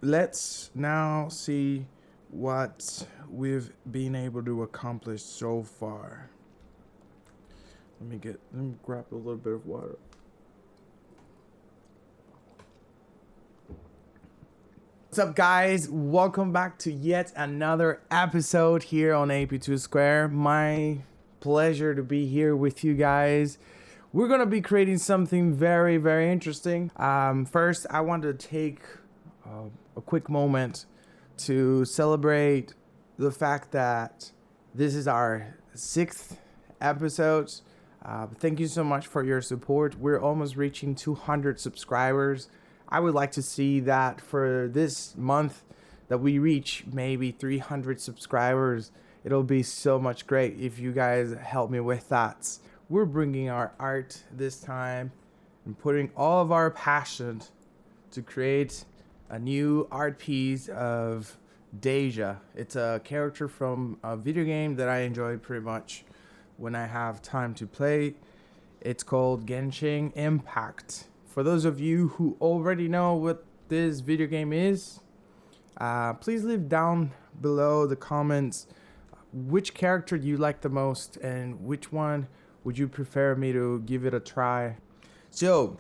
let's now see what we've been able to accomplish so far. Let me grab a little bit of water. What's up, guys? Welcome back to yet another episode here on AP2 Square. My pleasure to be here with you guys. We're gonna be creating something very, very interesting. First, I want to take a quick moment to celebrate the fact that this is our 6th episode. Thank you so much for your support. We're almost reaching 200 subscribers. I would like to see that for this month that we reach maybe 300 subscribers. It'll be so much great if you guys help me with that. We're bringing our art this time and putting all of our passion to create a new art piece of Dehya. It's a character from a video game that I enjoy pretty much when I have time to play. It's called Genshin Impact. For those of you who already know what this video game is, please leave down below the comments which character you like the most and which one would you prefer me to give it a try. So,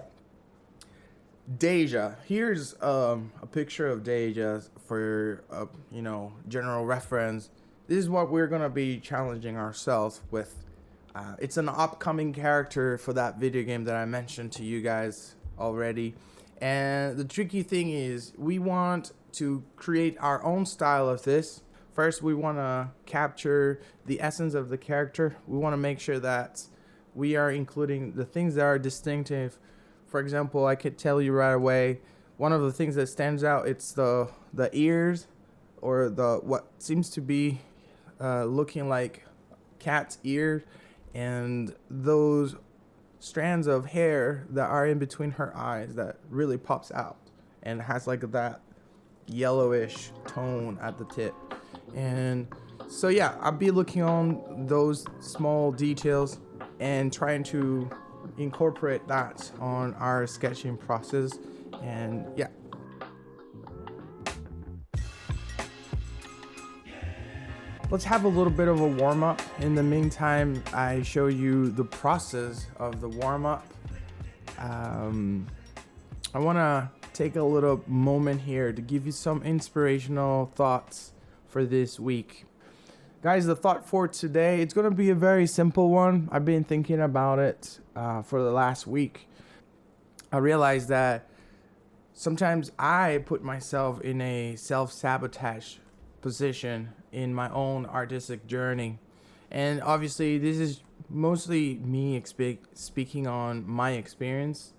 Dehya. Here's a picture of Dehya for general reference. This is what we're gonna be challenging ourselves with. It's an upcoming character for that video game that I mentioned to you guys already. And the tricky thing is we want to create our own style of this. First, we want to capture the essence of the character. We want to make sure that we are including the things that are distinctive. For example, I could tell you right away, one of the things that stands out, it's the ears, or the what seems to be looking like cat's ear, and those strands of hair that are in between her eyes that really pops out and has like that yellowish tone at the tip. And so yeah, I'll be looking on those small details and trying to incorporate that on our sketching process. And yeah, let's have a little bit of a warm-up. In the meantime, I show you the process of the warm-up. I want to take a little moment here to give you some inspirational thoughts for this week. Guys, the thought for today, it's going to be a very simple one. I've been thinking about it for the last week. I realized that sometimes I put myself in a self-sabotage position in my own artistic journey. And obviously, this is mostly me speaking on my experience.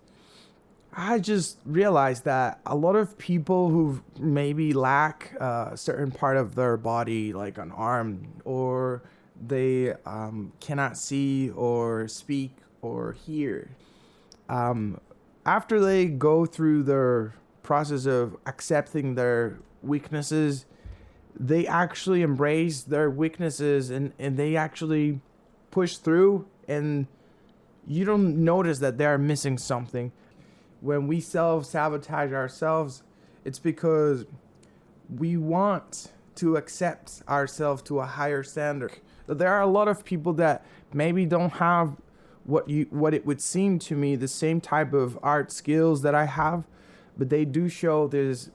I just realized that a lot of people who maybe lack a certain part of their body, like an arm, or they cannot see or speak or hear, after they go through their process of accepting their weaknesses, they actually embrace their weaknesses and they actually push through, and you don't notice that they're missing something. When we self-sabotage ourselves, it's because we want to accept ourselves to a higher standard. There are a lot of people that maybe don't have what it would seem to me the same type of art skills that I have, but they do show this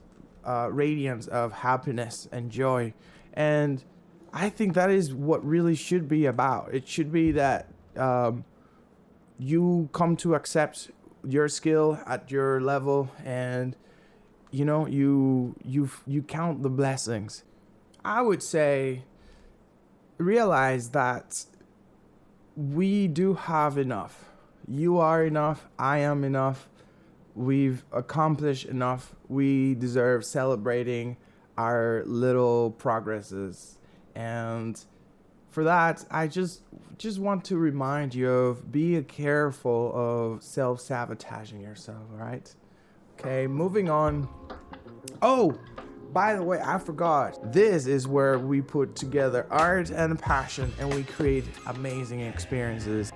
radiance of happiness and joy. And I think that is what really should be about. It should be that you come to accept your skill at your level, and you count the blessings. I would say realize that we do have enough. You are enough, I am enough. We've accomplished enough. We deserve celebrating our little progresses. And for that, I just want to remind you of be careful of self-sabotaging yourself, all right? Okay, moving on. Oh, by the way, I forgot. This is where we put together art and passion and we create amazing experiences.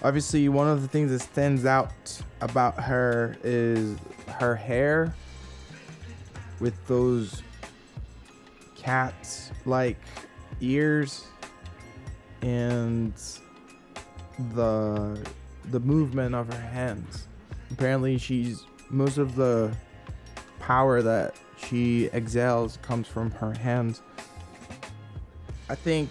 Obviously, one of the things that stands out about her is her hair with those cats like ears, and the movement of her hands. Apparently most of the power that she exhales comes from her hands. I think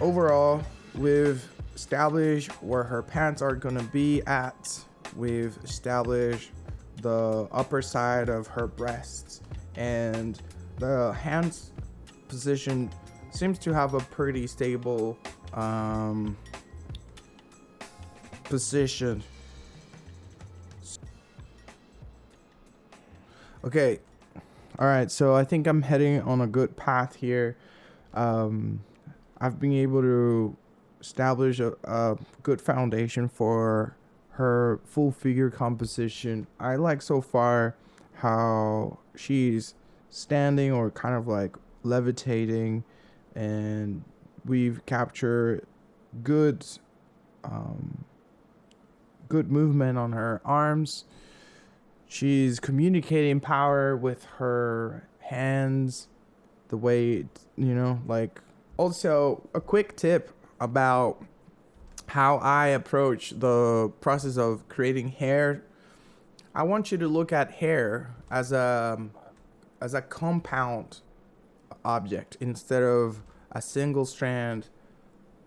overall we've established where her pants are gonna be at. We've established the upper side of her breasts, and the hands position seems to have a pretty stable position. Okay, all right, so I think I'm heading on a good path here. I've been able to establish a good foundation for her full figure composition. I like so far how she's standing or kind of like levitating, and we've captured good good movement on her arms. She's communicating power with her hands, the way, like. Also, a quick tip about how I approach the process of creating hair. I want you to look at hair as a compound object instead of a single strand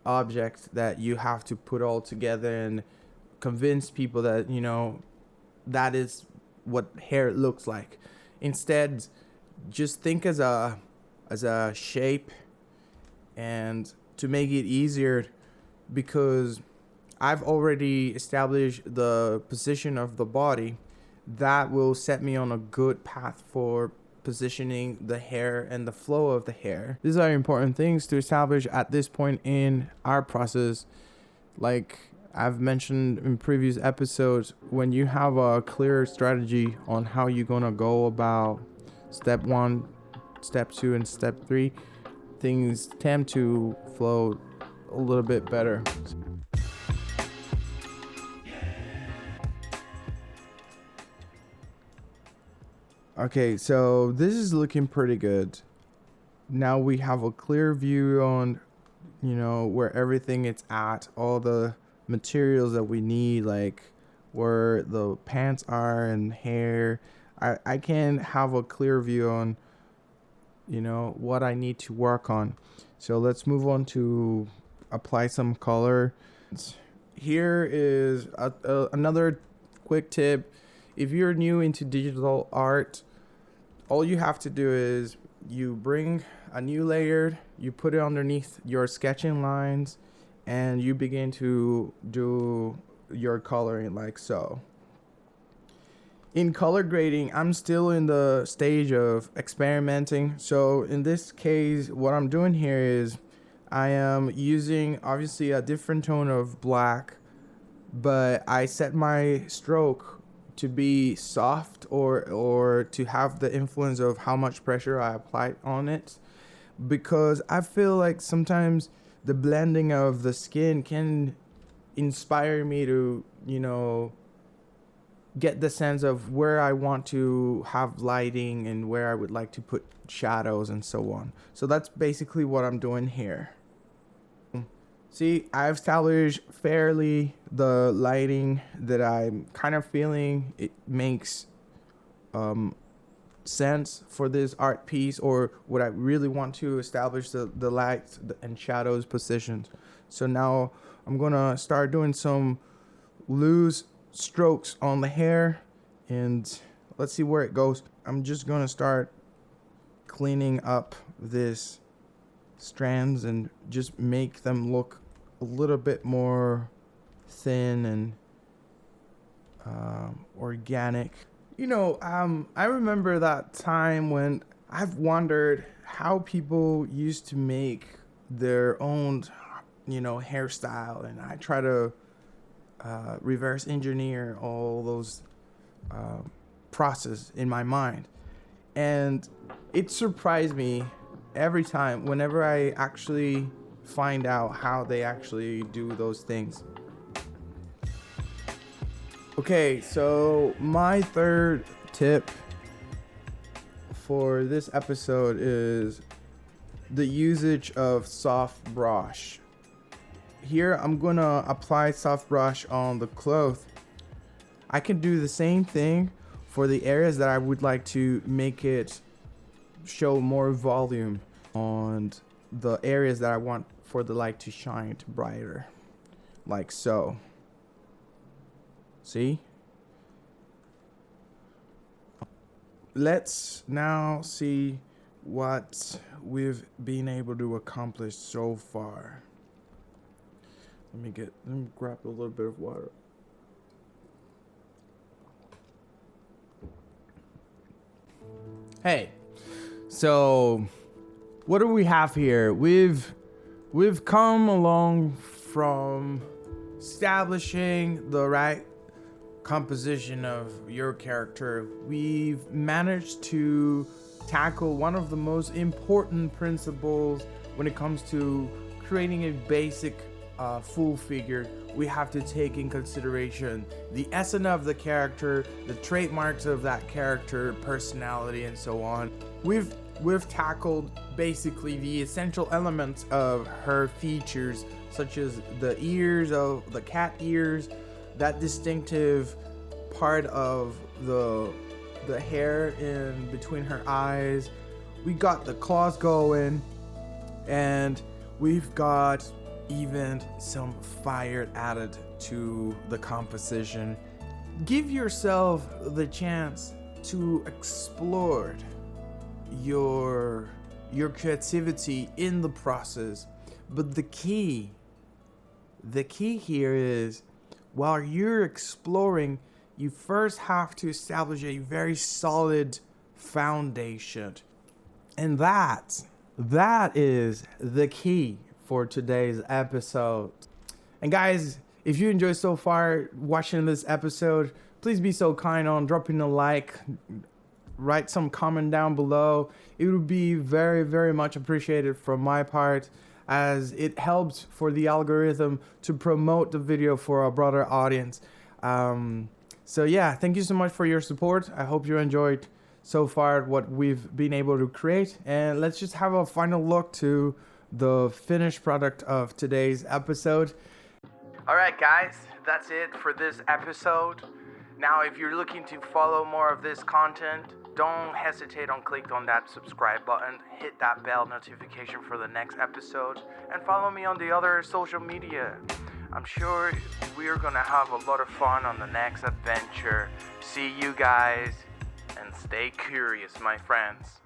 object that you have to put all together and convince people that that is what hair looks like. Instead, just think as a shape, and to make it easier, because I've already established the position of the body, that will set me on a good path for positioning the hair and the flow of the hair. These are important things to establish at this point in our process. Like I've mentioned in previous episodes, when you have a clear strategy on how you're gonna go about step 1, step 2, and step 3, things tend to flow a little bit better. Okay, so this is looking pretty good. Now we have a clear view on, where everything is at, all the materials that we need, like where the pants are and hair. I can have a clear view on, what I need to work on. So let's move on to apply some color. Here is another quick tip. If you're new into digital art, all you have to do is you bring a new layer, you put it underneath your sketching lines, and you begin to do your coloring like so. In color grading, I'm still in the stage of experimenting. So in this case, what I'm doing here is I am using obviously a different tone of black, but I set my stroke to be soft or to have the influence of how much pressure I applied on it, because I feel like sometimes the blending of the skin can inspire me to, get the sense of where I want to have lighting and where I would like to put shadows and so on. So that's basically what I'm doing here. See, I've established fairly the lighting that I'm kind of feeling. It makes sense for this art piece, or what I really want to establish the lights and shadows positions. So now I'm gonna start doing some loose strokes on the hair, and let's see where it goes. I'm just gonna start cleaning up this strands and just make them look a little bit more thin and organic. I remember that time when I've wondered how people used to make their own, hairstyle, and I try to reverse engineer all those process in my mind, and it surprised me every time whenever I actually find out how they actually do those things. Okay, so my third tip for this episode is the usage of soft brush. Here I'm gonna apply soft brush on the cloth. I can do the same thing for the areas that I would like to make it show more volume on the areas that I want for the light to shine brighter, like so. See? Let's now see what we've been able to accomplish so far. Let me grab a little bit of water. Hey, so what do we have here? We've come along from establishing the right composition of your character. We've managed to tackle one of the most important principles when it comes to creating a basic full figure. We have to take in consideration the essence of the character, the trademarks of that character, personality, and so on. We've tackled basically the essential elements of her features, such as the ears, of the cat ears, that distinctive part of the hair in between her eyes. We got the claws going, and we've got even some fire added to the composition. Give yourself the chance to explore your creativity in the process. But the key here is, while you're exploring, you first have to establish a very solid foundation. And that is the key for today's episode. And guys, if you enjoyed so far watching this episode, please be so kind on dropping a like, write some comment down below. It would be very, very much appreciated from my part, as it helps for the algorithm to promote the video for a broader audience. So yeah, thank you so much for your support. I hope you enjoyed so far what we've been able to create, and let's just have a final look to the finished product of today's episode. All right, guys, that's it for this episode. Now, if you're looking to follow more of this content, don't hesitate on clicking on that subscribe button, hit that bell notification for the next episode, and follow me on the other social media. I'm sure we're gonna have a lot of fun on the next adventure. See you guys, and stay curious, my friends.